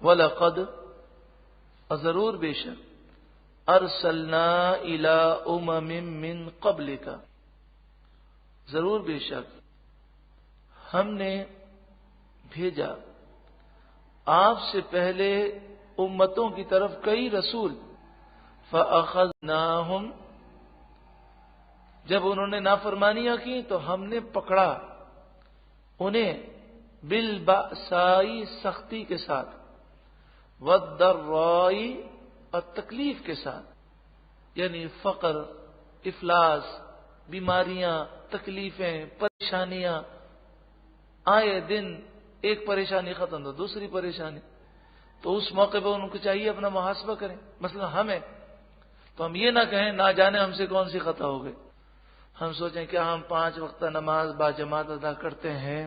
وَلَقَدْ ضرور بے شک ارسلنا الی امم من قبلک ضرور بے شک ہم نے بھیجا آپ سے پہلے امتوں کی طرف کئی رسول فَأَخَذْنَاهُمْ جب انہوں نے نافرمانیاں کی تو ہم نے پکڑا انہیں بالبأسائی سختی کے ساتھ والضرائی اور تکلیف کے ساتھ یعنی فقر افلاس بیماریاں تکلیفیں پریشانیاں آئے دن ایک پریشانی ختم تو دوسری پریشانی تو اس موقع پہ ان کو چاہیے اپنا محاسبہ کریں مثلا ہمیں تو ہم یہ نہ کہیں نہ جانے ہم سے کون سی خطا ہو گئی ہم سوچیں کیا ہم 5 وقت نماز باجماعت ادا کرتے ہیں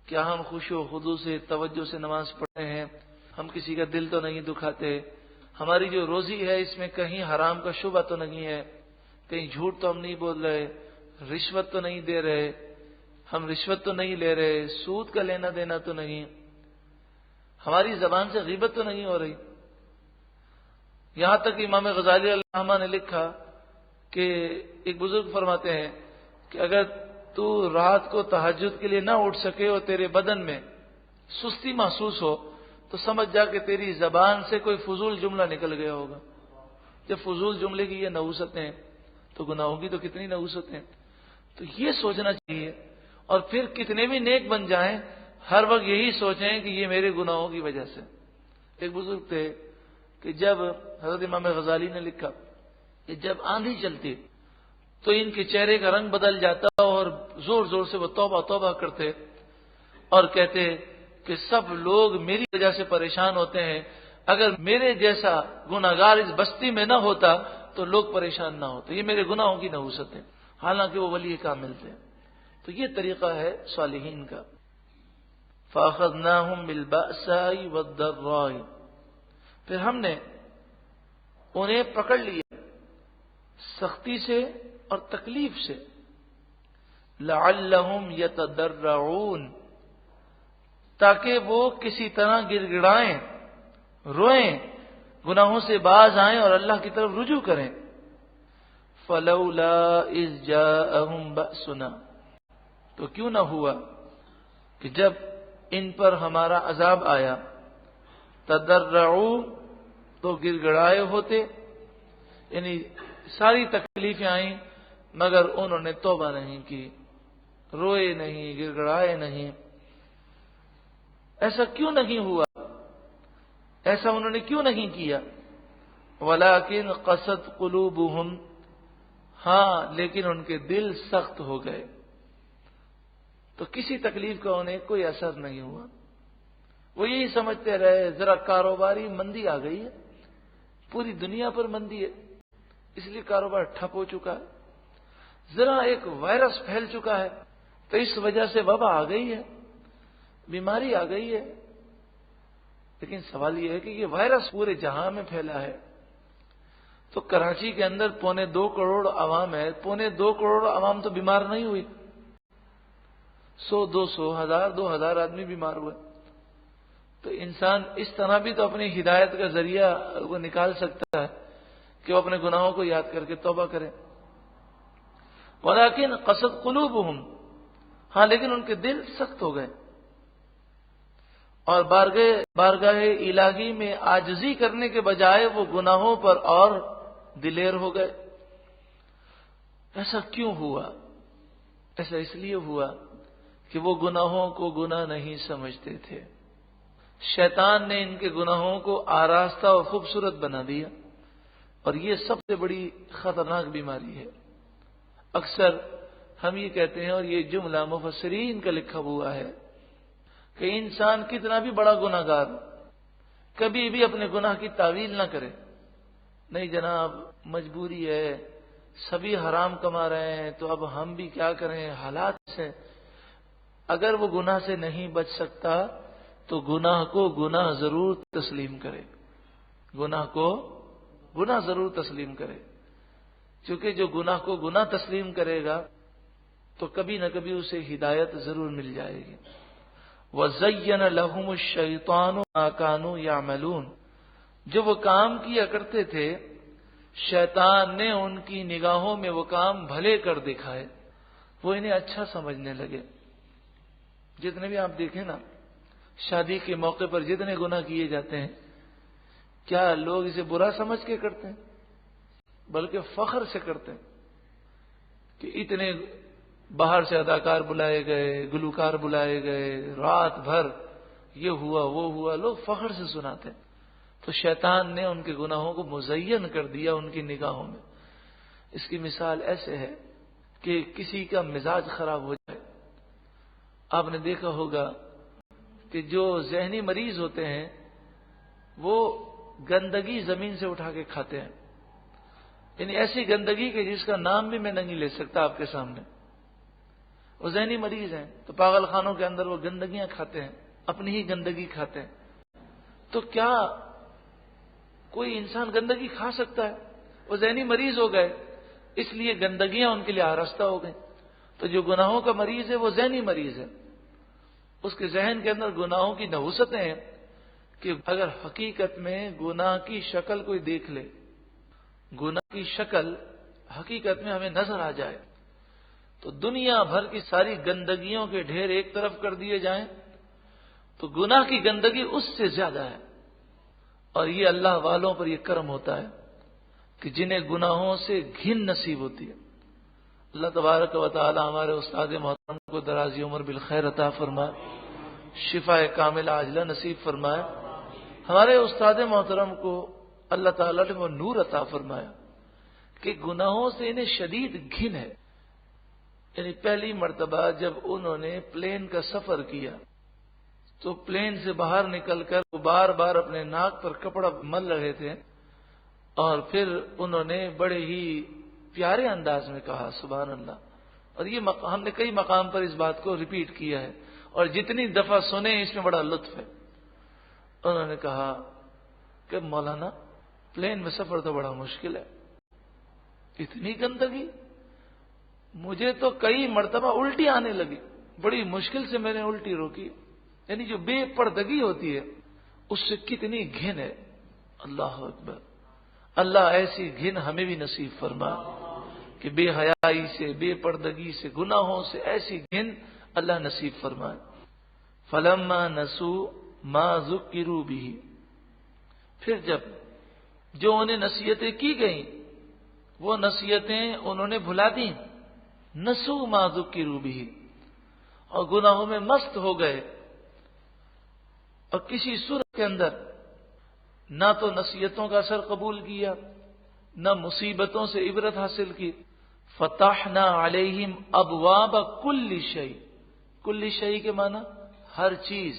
کیا ہم خوش و خضوع سے توجہ سے نماز پڑھتے ہیں ہم کسی کا دل تو نہیں دکھاتے ہماری جو روزی ہے اس میں کہیں حرام کا شبہ تو نہیں ہے کہیں جھوٹ تو ہم نہیں بول رہے رشوت تو نہیں دے رہے ہم رشوت تو نہیں لے رہے سود کا لینا دینا تو نہیں ہماری زبان سے غیبت تو نہیں ہو رہی یہاں تک امام غزالی علیہ الرحمہ نے لکھا کہ ایک بزرگ فرماتے ہیں کہ اگر تو رات کو تہجد کے لیے نہ اٹھ سکے اور تیرے بدن میں سستی محسوس ہو تو سمجھ جا کہ تیری زبان سے کوئی فضول جملہ نکل گیا ہوگا جب فضول جملے کی یہ نحوستیں تو گناہوں کی تو کتنی نحوستیں تو یہ سوچنا چاہیے اور پھر کتنے بھی نیک بن جائیں ہر وقت یہی سوچیں کہ یہ میرے گناہوں کی وجہ سے ایک بزرگ تھے کہ جب حضرت امام غزالی نے لکھا کہ جب آندھی چلتی تو ان کے چہرے کا رنگ بدل جاتا اور زور زور سے وہ توبہ توبہ کرتے اور کہتے کہ سب لوگ میری وجہ سے پریشان ہوتے ہیں اگر میرے جیسا گناہگار اس بستی میں نہ ہوتا تو لوگ پریشان نہ ہوتے یہ میرے گناہوں کی نحوست ہے حالانکہ وہ ولی کامل تھے تو یہ طریقہ ہے صالحین کا فَأَخَذْنَاهُمْ بِالْبَأْسَاءِ وَالضَّرَّاءِ پھر ہم نے انہیں پکڑ لیا سختی سے اور تکلیف سے لَعَلَّهُمْ يَتَضَرَّعُونَ تاکہ وہ کسی طرح گڑ گڑائیں روئیں گناہوں سے باز آئیں اور اللہ کی طرف رجوع کریں فَلَوْلَا إِذْ جَاءَهُمْ بَأْسُنَا تو کیوں نہ ہوا کہ جب ان پر ہمارا عذاب آیا تضرعوا تو گڑ گڑائے ہوتے یعنی ساری تکلیفیں آئیں مگر انہوں نے توبہ نہیں کی روئے نہیں گڑ گڑائے نہیں ایسا کیوں نہیں ہوا ایسا انہوں نے کیوں نہیں کیا وَلَكِنْ قَسَتْ قُلُوبُهُمْ ہاں لیکن ان کے دل سخت ہو گئے تو کسی تکلیف کا انہیں کوئی اثر نہیں ہوا وہ یہی سمجھتے رہے ذرا کاروباری مندی آ گئی ہے پوری دنیا پر مندی ہے اس لیے کاروبار ٹھپ ہو چکا ہے ذرا ایک وائرس پھیل چکا ہے تو اس وجہ سے وبا آ گئی ہے بیماری آ گئی ہے لیکن سوال یہ ہے کہ یہ وائرس پورے جہاں میں پھیلا ہے تو کراچی کے اندر 2.25 کروڑ عوام ہے 2.25 کروڑ عوام تو بیمار نہیں ہوئی 100 200 1000 2000 آدمی بیمار ہوئے تو انسان اس طرح بھی تو اپنی ہدایت کا ذریعہ وہ نکال سکتا ہے کہ وہ اپنے گناہوں کو یاد کر کے توبہ کرے ولیکن قسد قلوبہم ہاں لیکن ان کے دل سخت ہو گئے اور بارگاہ الہی میں عاجزی کرنے کے بجائے وہ گناہوں پر اور دلیر ہو گئے ایسا کیوں ہوا ایسا اس لیے ہوا کہ وہ گناہوں کو گناہ نہیں سمجھتے تھے شیطان نے ان کے گناہوں کو آراستہ اور خوبصورت بنا دیا اور یہ سب سے بڑی خطرناک بیماری ہے اکثر ہم یہ کہتے ہیں اور یہ جملہ مفسرین کا لکھا ہوا ہے کہ انسان کتنا بھی بڑا گناہگار کبھی بھی اپنے گناہ کی تعویل نہ کرے نہیں جناب مجبوری ہے سبھی حرام کما رہے ہیں تو اب ہم بھی کیا کریں حالات سے اگر وہ گناہ سے نہیں بچ سکتا تو گناہ کو گناہ ضرور تسلیم کرے گناہ کو گناہ ضرور تسلیم کرے کیونکہ جو گناہ کو گناہ تسلیم کرے گا تو کبھی نہ کبھی اسے ہدایت ضرور مل جائے گی وَزَيَّنَ لَهُمُ الشَّيْطَانُ مَا كَانُوا يَعْمَلُونَ، جو وہ کام کیا کرتے تھے شیطان نے ان کی نگاہوں میں وہ کام بھلے کر دکھائے، وہ انہیں اچھا سمجھنے لگے۔ جتنے بھی آپ دیکھیں نا شادی کے موقع پر جتنے گناہ کیے جاتے ہیں، کیا لوگ اسے برا سمجھ کے کرتے ہیں؟ بلکہ فخر سے کرتے ہیں کہ اتنے باہر سے اداکار بلائے گئے، گلوکار بلائے گئے، رات بھر یہ ہوا وہ ہوا، لوگ فخر سے سناتے ہیں۔ تو شیطان نے ان کے گناہوں کو مزین کر دیا ان کی نگاہوں میں۔ اس کی مثال ایسے ہے کہ کسی کا مزاج خراب ہو جائے، آپ نے دیکھا ہوگا کہ جو ذہنی مریض ہوتے ہیں وہ گندگی زمین سے اٹھا کے کھاتے ہیں، یعنی ایسی گندگی کہ جس کا نام بھی میں نہیں لے سکتا آپ کے سامنے۔ وہ ذہنی مریض ہیں تو پاگل خانوں کے اندر وہ گندگیاں کھاتے ہیں، اپنی ہی گندگی کھاتے ہیں۔ تو کیا کوئی انسان گندگی کھا سکتا ہے؟ وہ ذہنی مریض ہو گئے، اس لیے گندگیاں ان کے لیے آراستہ ہو گئیں۔ تو جو گناہوں کا مریض ہے وہ ذہنی مریض ہے، اس کے ذہن کے اندر گناہوں کی نحوستیں ہیں کہ اگر حقیقت میں گناہ کی شکل کوئی دیکھ لے، گناہ کی شکل حقیقت میں ہمیں نظر آ جائے تو دنیا بھر کی ساری گندگیوں کے ڈھیر ایک طرف کر دیے جائیں تو گناہ کی گندگی اس سے زیادہ ہے۔ اور یہ اللہ والوں پر یہ کرم ہوتا ہے کہ جنہیں گناہوں سے گھن نصیب ہوتی ہے۔ اللہ تبارک و تعالی ہمارے استاد محترم کو درازی عمر بالخیر عطا فرمائے، شفا کامل عاجلہ نصیب فرمائے۔ ہمارے استاد محترم کو اللہ تعالی نے وہ نور عطا فرمایا کہ گناہوں سے انہیں شدید گھن ہے۔ یعنی پہلی مرتبہ جب انہوں نے پلین کا سفر کیا تو پلین سے باہر نکل کر وہ بار بار اپنے ناک پر کپڑا مل رہے تھے، اور پھر انہوں نے بڑے ہی پیارے انداز میں کہا سبحان اللہ۔ اور یہ ہم نے کئی مقام پر اس بات کو ریپیٹ کیا ہے، اور جتنی دفعہ سنے اس میں بڑا لطف ہے۔ انہوں نے کہا کہ مولانا پلین میں سفر تو بڑا مشکل ہے، اتنی گندگی، مجھے تو کئی مرتبہ الٹی آنے لگی، بڑی مشکل سے میں نے الٹی روکی۔ یعنی جو بے پردگی ہوتی ہے اس سے کتنی گھن ہے۔ اللہ اکبر، اللہ ایسی گھن ہمیں بھی نصیب فرما کہ بے حیائی سے، بے پردگی سے، گناہوں سے ایسی گھن اللہ نصیب فرمائے۔ فلما نسوا ما ذکروا به، پھر جب جو انہیں نصیحتیں کی گئیں وہ نصیحتیں انہوں نے بھلا دیں، نسوا ما ذکروا به، اور گناہوں میں مست ہو گئے، اور کسی صورت کے اندر نہ تو نصیحتوں کا اثر قبول کیا، نہ مصیبتوں سے عبرت حاصل کی۔ فتحنا علیہم ابواب کل شیء، کل شیء کے معنی ہر چیز،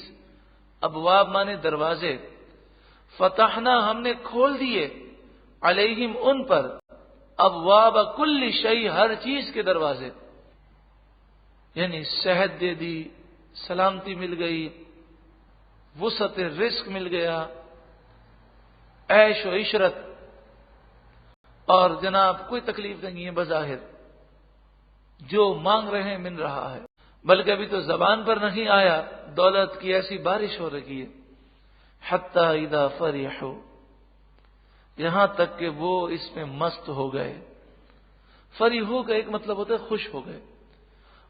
ابواب معنی دروازے، فتحنا ہم نے کھول دیے، علیہم ان پر، ابواب کل شیء ہر چیز کے دروازے، یعنی صحت دے دی، سلامتی مل گئی، وسعت رزق مل گیا، عیش و عشرت، اور جناب کوئی تکلیف نہیں ہے بظاہر، جو مانگ رہے ہیں مل رہا ہے، بلکہ ابھی تو زبان پر نہیں آیا، دولت کی ایسی بارش ہو رہی ہے۔ حتی اذا فرحوا، یہاں تک کہ وہ اس میں مست ہو گئے۔ فرحوا کا ایک مطلب ہوتا ہے خوش ہو گئے،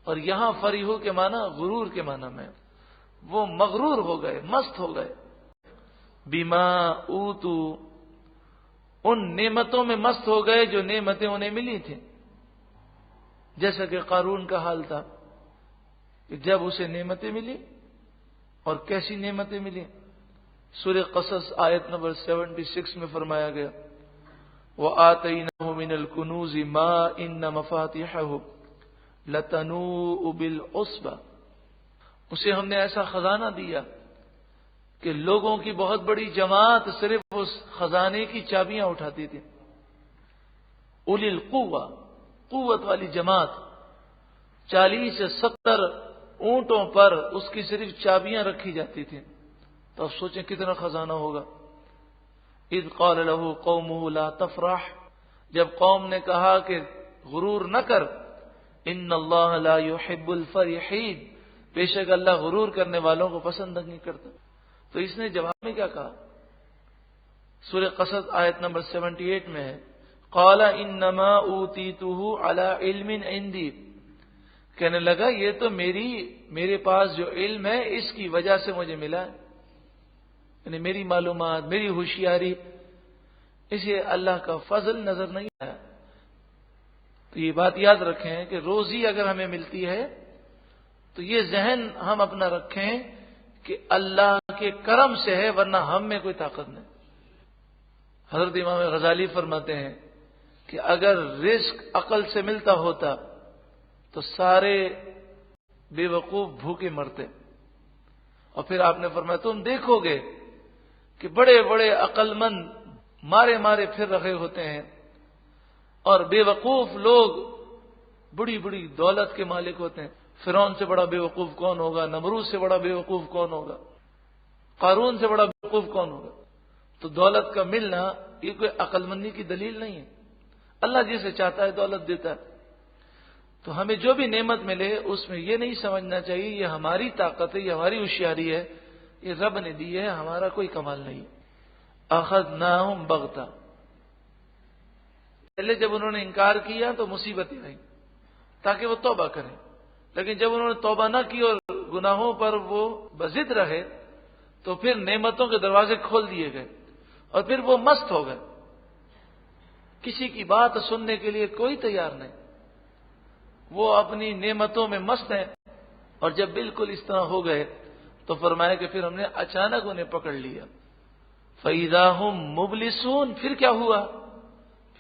اور یہاں فرحوا کے معنی غرور کے معنی میں، وہ مغرور ہو گئے، مست ہو گئے۔ بما اوتو، ان نعمتوں میں مست ہو گئے جو نعمتیں انہیں ملی تھیں، جیسا کہ قارون کا حال تھا کہ جب اسے نعمتیں ملی، اور کیسی نعمتیں ملی، سورہ قصص آیت نمبر 76 میں فرمایا گیا وَآتَيْنَاهُ مِنَ الْكُنُوزِ مَا إِنَّ مَفَاتِحَهُ لَتَنُوءُ بِالْعُصْبَةِ، اسے ہم نے ایسا خزانہ دیا کہ لوگوں کی بہت بڑی جماعت صرف اس خزانے کی چابیاں اٹھاتی تھی۔ اولی القوہ، قوت والی جماعت، 40 سے 70 اونٹوں پر اس کی صرف چابیاں رکھی جاتی تھیں۔ تو اب سوچیں کتنا خزانہ ہوگا۔ اذ قال له قومه لا تفرح، جب قوم نے کہا کہ غرور نہ کر، ان اللہ لا يحب الفرحین، بے شک اللہ غرور کرنے والوں کو پسند نہیں کرتا۔ تو اس نے جواب میں کیا کہا؟ سورہ قصص آیت نمبر 78 میں ہے، قال انما اوتیتہ علی علم عندی، کہنے لگا یہ تو میرے پاس جو علم ہے اس کی وجہ سے مجھے ملا ہے، یعنی میری معلومات، میری ہوشیاری، اسے اللہ کا فضل نظر نہیں آیا۔ تو یہ بات یاد رکھیں کہ روزی اگر ہمیں ملتی ہے تو یہ ذہن ہم اپنا رکھیں کہ اللہ کے کرم سے ہے، ورنہ ہم میں کوئی طاقت نہیں۔ حضرت امام غزالی فرماتے ہیں کہ اگر رزق عقل سے ملتا ہوتا تو سارے بے وقوف بھوکے مرتے۔ اور پھر آپ نے فرمایا تم دیکھو گے کہ بڑے بڑے عقل مند مارے مارے پھر رہے ہوتے ہیں، اور بے وقوف لوگ بڑی بڑی دولت کے مالک ہوتے ہیں۔ فرعون سے بڑا بے وقوف کون ہوگا؟ نمرود سے بڑا بے وقوف کون ہوگا؟ قارون سے بڑا بے وقوف کون ہوگا؟ تو دولت کا ملنا یہ کوئی عقل مندی کی دلیل نہیں ہے۔ اللہ جسے چاہتا ہے دولت دیتا ہے۔ تو ہمیں جو بھی نعمت ملے اس میں یہ نہیں سمجھنا چاہیے یہ ہماری طاقت ہے، یہ ہماری ہوشیاری ہے، یہ رب نے دی ہے، ہمارا کوئی کمال نہیں۔ اخذناہم بغتہ، پہلے جب انہوں نے انکار کیا تو مصیبتیں آئیں تاکہ وہ توبہ کریں، لیکن جب انہوں نے توبہ نہ کی اور گناہوں پر وہ بضد رہے تو پھر نعمتوں کے دروازے کھول دیے گئے اور پھر وہ مست ہو گئے، کسی کی بات سننے کے لیے کوئی تیار نہیں، وہ اپنی نعمتوں میں مست ہیں۔ اور جب بالکل اس طرح ہو گئے تو فرمایا کہ پھر ہم نے اچانک انہیں پکڑ لیا، فَإِذَا هُمْ مُبْلِسُونَ، پھر کیا ہوا؟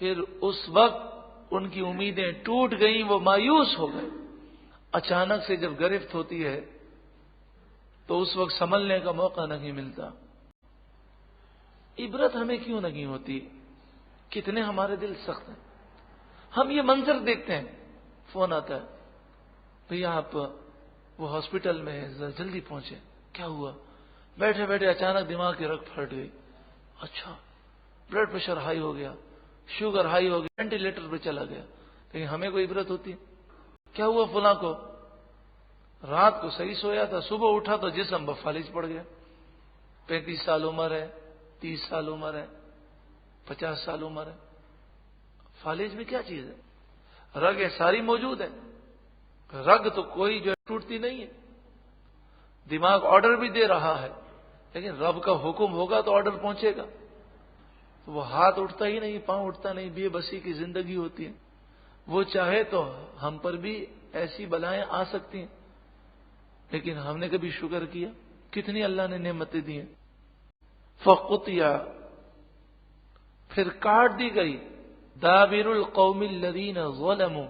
پھر اس وقت ان کی امیدیں ٹوٹ گئیں، وہ مایوس ہو گئے۔ اچانک سے جب گرفت ہوتی ہے تو اس وقت سنبھلنے کا موقع نہیں ملتا۔ عبرت ہمیں کیوں نہیں ہوتی؟ کتنے ہمارے دل سخت ہیں۔ ہم یہ منظر دیکھتے ہیں، فون آتا ہے، بھئی آپ وہ ہاسپٹل میں جلدی پہنچے، کیا ہوا؟ بیٹھے بیٹھے اچانک دماغ کی رگ پھٹ گئی، اچھا بلڈ پریشر ہائی ہو گیا، شوگر ہائی ہو گیا، وینٹیلیٹر پہ چلا گیا۔ لیکن ہمیں کوئی عبرت ہوتی ہے؟ کیا ہوا فلاں کو؟ رات کو صحیح سویا تھا، صبح اٹھا تو جسم فالج پڑ گیا، 35 سال عمر ہے، 30 سال عمر ہے، 50 سال عمر ہے۔ فالج میں کیا چیز ہے؟ رگ ہے ساری موجود ہے، رگ تو کوئی جو ٹوٹتی نہیں ہے۔ دماغ آرڈر بھی دے رہا ہے، لیکن رب کا حکم ہوگا تو آرڈر پہنچے گا۔ تو وہ ہاتھ اٹھتا ہی نہیں، پاؤں اٹھتا نہیں، بے بسی کی زندگی ہوتی ہے۔ وہ چاہے تو ہم پر بھی ایسی بلائیں آ سکتی ہیں، لیکن ہم نے کبھی شکر کیا؟ کتنی اللہ نے نعمتیں دی ہیں۔ فقطیا، پھر کاٹ دی گئی، دابر القوم الذین ظلموا،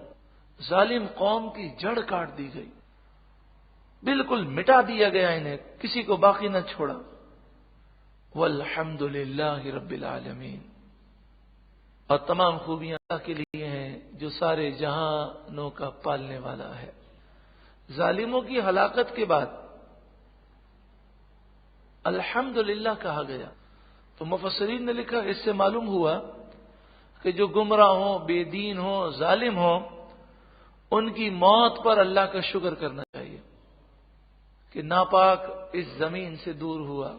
ظالم قوم کی جڑ کاٹ دی گئی، بالکل مٹا دیا گیا انہیں، کسی کو باقی نہ چھوڑا۔ والحمد للہ رب العالمین، اور تمام خوبیاں اللہ کے لیے ہیں جو سارے جہانوں کا پالنے والا ہے۔ ظالموں کی ہلاکت کے بعد الحمدللہ کہا گیا تو مفسرین نے لکھا اس سے معلوم ہوا کہ جو گمراہ ہوں، بے دین ہوں، ظالم ہوں، ان کی موت پر اللہ کا شکر کرنا چاہیے کہ ناپاک اس زمین سے دور ہوا،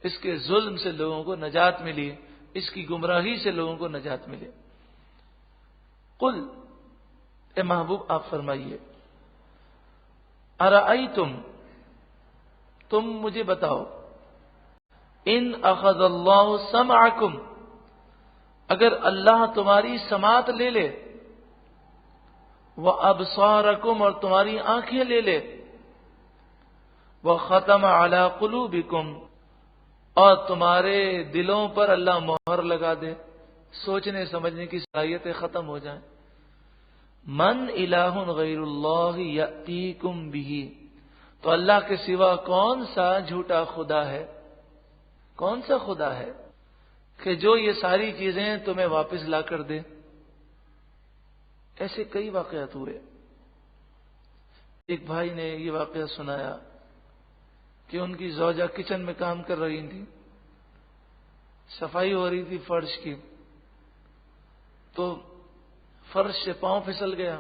اس کے ظلم سے لوگوں کو نجات ملی، اس کی گمراہی سے لوگوں کو نجات ملے۔ قل، اے محبوب آپ فرمائیے، ارأیتم، تم مجھے بتاؤ، ان اخذ اللہ سمعکم، اگر اللہ تمہاری سماعت لے لے، وابصارکم، اور تمہاری آنکھیں لے لے، وختم علی قلوبکم، اور تمہارے دلوں پر اللہ مہر لگا دے، سوچنے سمجھنے کی صلاحیتیں ختم ہو جائیں، من الہ غیر اللہ یأتیکم بہ، تو اللہ کے سوا کون سا جھوٹا خدا ہے، کون سا خدا ہے کہ جو یہ ساری چیزیں تمہیں واپس لا کر دے؟ ایسے کئی واقعات ہوئے۔ ایک بھائی نے یہ واقعہ سنایا کہ ان کی زوجہ کچن میں کام کر رہی تھی، صفائی ہو رہی تھی فرش کی، تو فرش سے پاؤں پھسل گیا،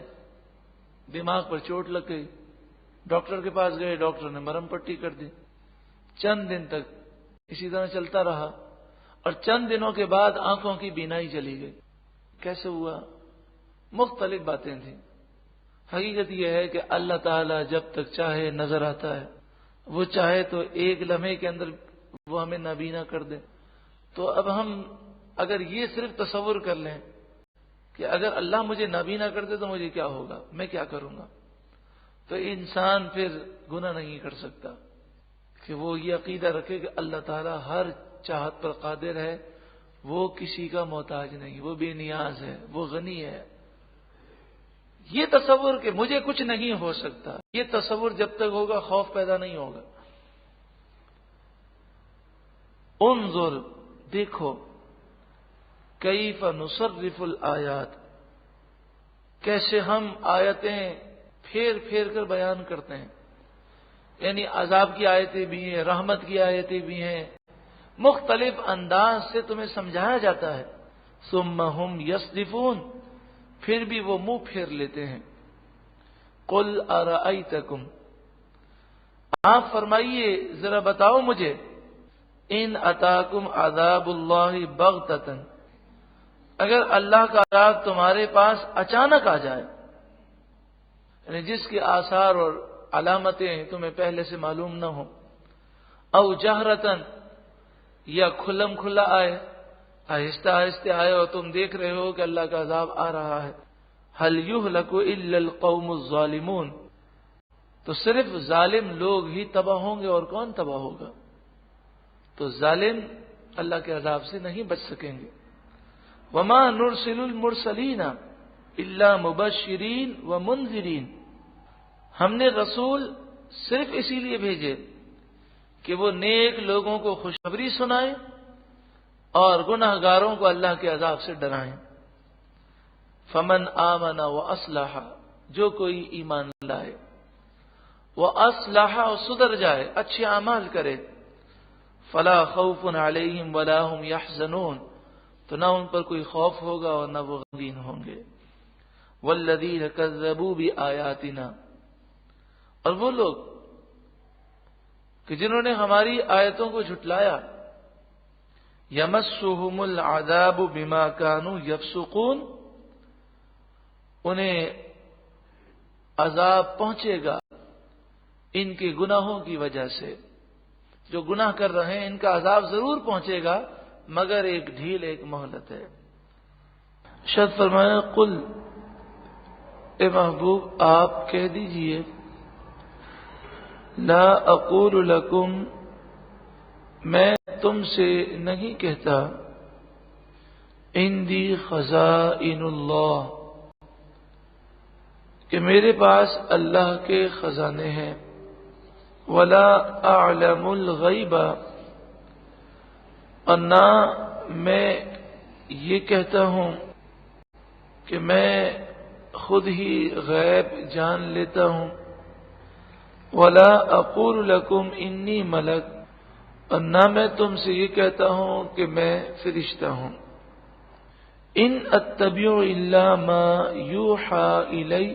دماغ پر چوٹ لگ گئی، ڈاکٹر کے پاس گئے، ڈاکٹر نے مرہم پٹی کر دی، چند دن تک اسی طرح چلتا رہا، اور چند دنوں کے بعد آنکھوں کی بینائی چلی گئی۔ کیسے ہوا؟ مختلف باتیں تھیں۔ حقیقت یہ ہے کہ اللہ تعالیٰ جب تک چاہے نظر آتا ہے، وہ چاہے تو ایک لمحے کے اندر وہ ہمیں نابینا کر دے۔ تو اب ہم اگر یہ صرف تصور کر لیں کہ اگر اللہ مجھے نابینا کر دے تو مجھے کیا ہوگا، میں کیا کروں گا، تو انسان پھر گناہ نہیں کر سکتا کہ وہ یہ عقیدہ رکھے کہ اللہ تعالیٰ ہر چاہت پر قادر ہے، وہ کسی کا محتاج نہیں، وہ بے نیاز ہے، وہ غنی ہے۔ یہ تصور کہ مجھے کچھ نہیں ہو سکتا، یہ تصور جب تک ہوگا خوف پیدا نہیں ہوگا۔ انظر، دیکھو، کیف نصرف الآیات، کیسے ہم آیتیں پھیر پھیر کر بیان کرتے ہیں، یعنی عذاب کی آیتیں بھی ہیں، رحمت کی آیتیں بھی ہیں، مختلف انداز سے تمہیں سمجھایا جاتا ہے۔ ثم ہم یصدفون، پھر بھی وہ منہ پھیر لیتے ہیں۔ قل ارأیتکم، آپ فرمائیے ذرا بتاؤ مجھے، ان اتاکم عذاب اللہ بغتۃ، اگر اللہ کا عذاب تمہارے پاس اچانک آ جائے، یعنی جس کے آثار اور علامتیں تمہیں پہلے سے معلوم نہ ہو، او جہرتن، یا کھلم کھلا آئے، آہستہ آہستہ آئے اور تم دیکھ رہے ہو کہ اللہ کا عذاب آ رہا ہے۔ هل يهلك الا القوم الظالمون، تو صرف ظالم لوگ ہی تباہ ہوں گے، اور کون تباہ ہوگا؟ تو ظالم اللہ کے عذاب سے نہیں بچ سکیں گے۔ وما نرسل المرسلین الا مبشرین ومنذرین، ہم نے رسول صرف اسی لیے بھیجے کہ وہ نیک لوگوں کو خوشخبری سنائیں اور گناہ گاروں کو اللہ کے عذاب سے ڈرائیں۔ فمن آمن واصلح، جو کوئی ایمان لائے، واصلح، اور سدھر جائے، اچھے اعمال کرے، فلا خوف علیہم ولا هم يحزنون، تو نہ ان پر کوئی خوف ہوگا اور نہ وہ غمگین ہوں گے۔ والذین کذبوا بآیاتنا، اور وہ لوگ کہ جنہوں نے ہماری آیتوں کو جھٹلایا، یمسهم العذاب بما كانوا يفسقون، انہیں عذاب پہنچے گا ان کے گناہوں کی وجہ سے، جو گناہ کر رہے ہیں ان کا عذاب ضرور پہنچے گا، مگر ایک ڈھیل، ایک مہلت ہے۔ شد فرمایا، قل، اے محبوب آپ کہہ دیجئے، لا اقول لکم، میں تم سے نہیں کہتا، عندی خزائن اللہ، کہ میرے پاس اللہ کے خزانے ہیں، ولا اعلم الغیب، اور نہ میں یہ کہتا ہوں کہ میں خود ہی غیب جان لیتا ہوں، ولا اقول لکم انی ملک، اور نہ میں تم سے یہ کہتا ہوں کہ میں فرشتہ ہوں۔ ان اتبع الا ما یوحى الی،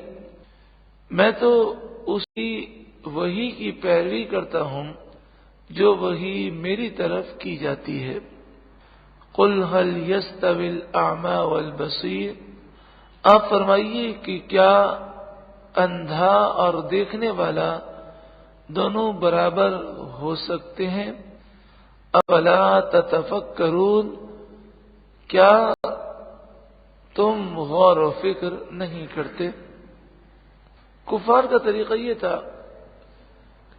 میں تو اسی وحی کی پیروی کرتا ہوں جو وحی میری طرف کی جاتی ہے۔ قل هل يستوي الاعمى والبصير، آپ فرمائیے کہ کیا اندھا اور دیکھنے والا دونوں برابر ہو سکتے ہیں؟ افلا تتفکرون، کیا تم غور و فکر نہیں کرتے؟ کفار کا طریقہ یہ تھا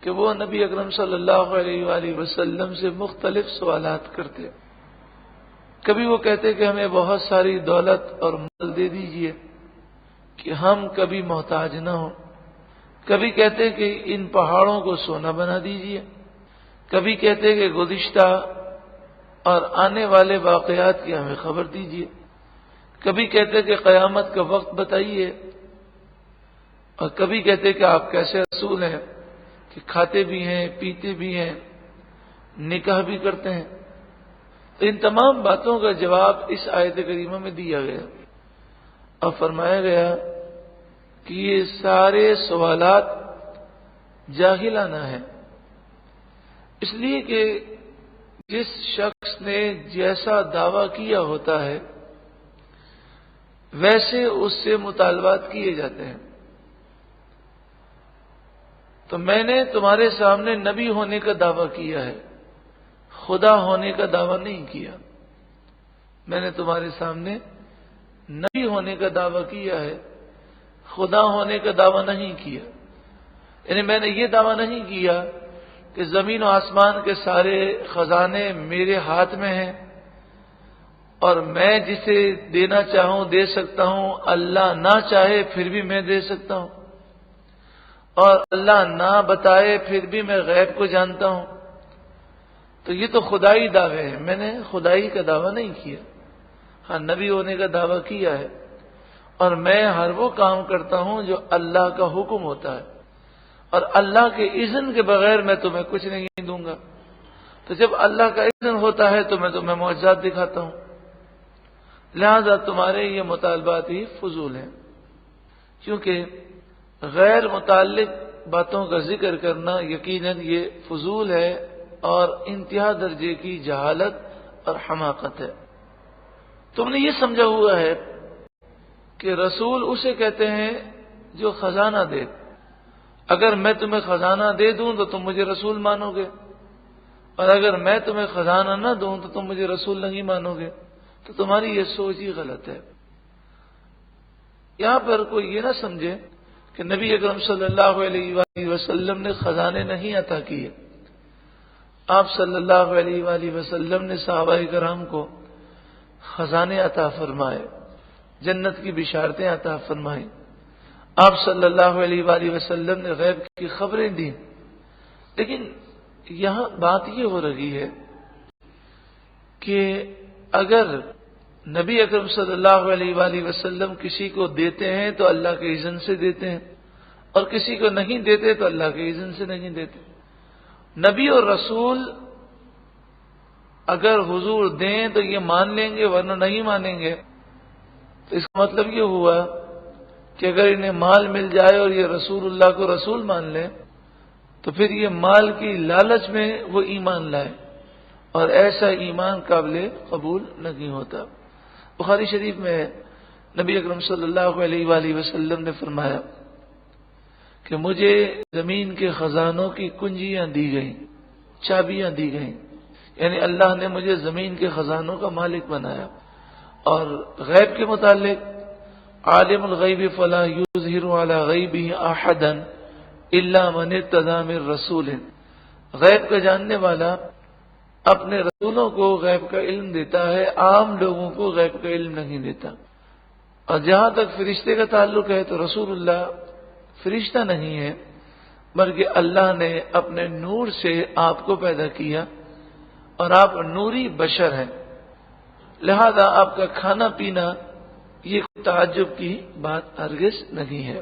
کہ وہ نبی اکرم صلی اللہ علیہ وآلہ وسلم سے مختلف سوالات کرتے۔ کبھی وہ کہتے کہ ہمیں بہت ساری دولت اور مال دے دیجئے کہ ہم کبھی محتاج نہ ہوں، کبھی کہتے کہ ان پہاڑوں کو سونا بنا دیجئے، کبھی کہتے کہ گزشتہ اور آنے والے واقعات کی ہمیں خبر دیجئے، کبھی کہتے کہ قیامت کا وقت بتائیے، اور کبھی کہتے کہ آپ کیسے رسول ہیں کہ کھاتے بھی ہیں، پیتے بھی ہیں، نکاح بھی کرتے ہیں۔ تو ان تمام باتوں کا جواب اس آیت کریمہ میں دیا گیا اور فرمایا گیا کہ یہ سارے سوالات جاہلانہ ہے، اس لیے کہ جس شخص نے جیسا دعویٰ کیا ہوتا ہے ویسے اس سے مطالبات کیے جاتے ہیں۔ تو میں نے تمہارے سامنے نبی ہونے کا دعویٰ کیا ہے، خدا ہونے کا دعویٰ نہیں کیا۔ میں نے تمہارے سامنے نبی ہونے کا دعویٰ کیا ہے، خدا ہونے کا دعویٰ نہیں کیا۔ یعنی میں نے یہ دعویٰ نہیں کیا کہ زمین و آسمان کے سارے خزانے میرے ہاتھ میں ہیں اور میں جسے دینا چاہوں دے سکتا ہوں، اللہ نہ چاہے پھر بھی میں دے سکتا ہوں، اور اللہ نہ بتائے پھر بھی میں غیب کو جانتا ہوں۔ تو یہ تو خدائی دعوے ہیں، میں نے خدائی کا دعویٰ نہیں کیا۔ ہاں، نبی ہونے کا دعویٰ کیا ہے، اور میں ہر وہ کام کرتا ہوں جو اللہ کا حکم ہوتا ہے، اور اللہ کے اذن کے بغیر میں تمہیں کچھ نہیں دوں گا۔ تو جب اللہ کا اذن ہوتا ہے تو میں تمہیں معجزات دکھاتا ہوں، لہذا تمہارے یہ مطالبات ہی فضول ہیں، کیونکہ غیر متعلق باتوں کا ذکر کرنا یقیناً یہ فضول ہے اور انتہا درجے کی جہالت اور حماقت ہے۔ تم نے یہ سمجھا ہوا ہے کہ رسول اسے کہتے ہیں جو خزانہ دے۔ اگر میں تمہیں خزانہ دے دوں تو تم مجھے رسول مانو گے، اور اگر میں تمہیں خزانہ نہ دوں تو تم مجھے رسول نہیں مانو گے۔ تو تمہاری یہ سوچ ہی غلط ہے۔ یہاں پر کوئی یہ نہ سمجھے کہ نبی اکرم صلی اللہ علیہ وآلہ وسلم نے خزانے نہیں عطا کیے۔ آپ صلی اللہ علیہ وآلہ وسلم نے صحابہ کرام کو خزانے عطا فرمائے، جنت کی بشارتیں عطا فرمائیں۔ آپ صلی اللہ علیہ وآلہ وسلم نے غیب کی خبریں دیں۔ لیکن یہاں بات یہ ہو رہی ہے کہ اگر نبی اکرم صلی اللہ علیہ وآلہ وسلم کسی کو دیتے ہیں تو اللہ کے اذن سے دیتے ہیں، اور کسی کو نہیں دیتے تو اللہ کے اذن سے نہیں دیتے۔ نبی اور رسول اگر حضور دیں تو یہ مان لیں گے، ورنہ نہیں مانیں گے۔ تو اس کا مطلب یہ ہوا کہ اگر انہیں مال مل جائے اور یہ رسول اللہ کو رسول مان لیں تو پھر یہ مال کی لالچ میں وہ ایمان لائے، اور ایسا ایمان قابل قبول نہیں ہوتا۔ بخاری شریف میں نبی اکرم صلی اللہ علیہ وآلہ وسلم نے فرمایا کہ مجھے زمین کے خزانوں کی کنجیاں دی گئیں، چابیاں دی گئیں، یعنی اللہ نے مجھے زمین کے خزانوں کا مالک بنایا۔ اور غیب کے متعلق عالم الغیب فلا یظہر علی غیبہ احدا الا من ارتضی من رسول، غیب کا جاننے والا اپنے رسولوں کو غیب کا علم دیتا ہے، عام لوگوں کو غیب کا علم نہیں دیتا۔ اور جہاں تک فرشتے کا تعلق ہے تو رسول اللہ فرشتہ نہیں ہے، بلکہ اللہ نے اپنے نور سے آپ کو پیدا کیا، اور آپ نوری بشر ہیں، لہذا آپ کا کھانا پینا یہ تعجب کی بات ہرگز نہیں ہے۔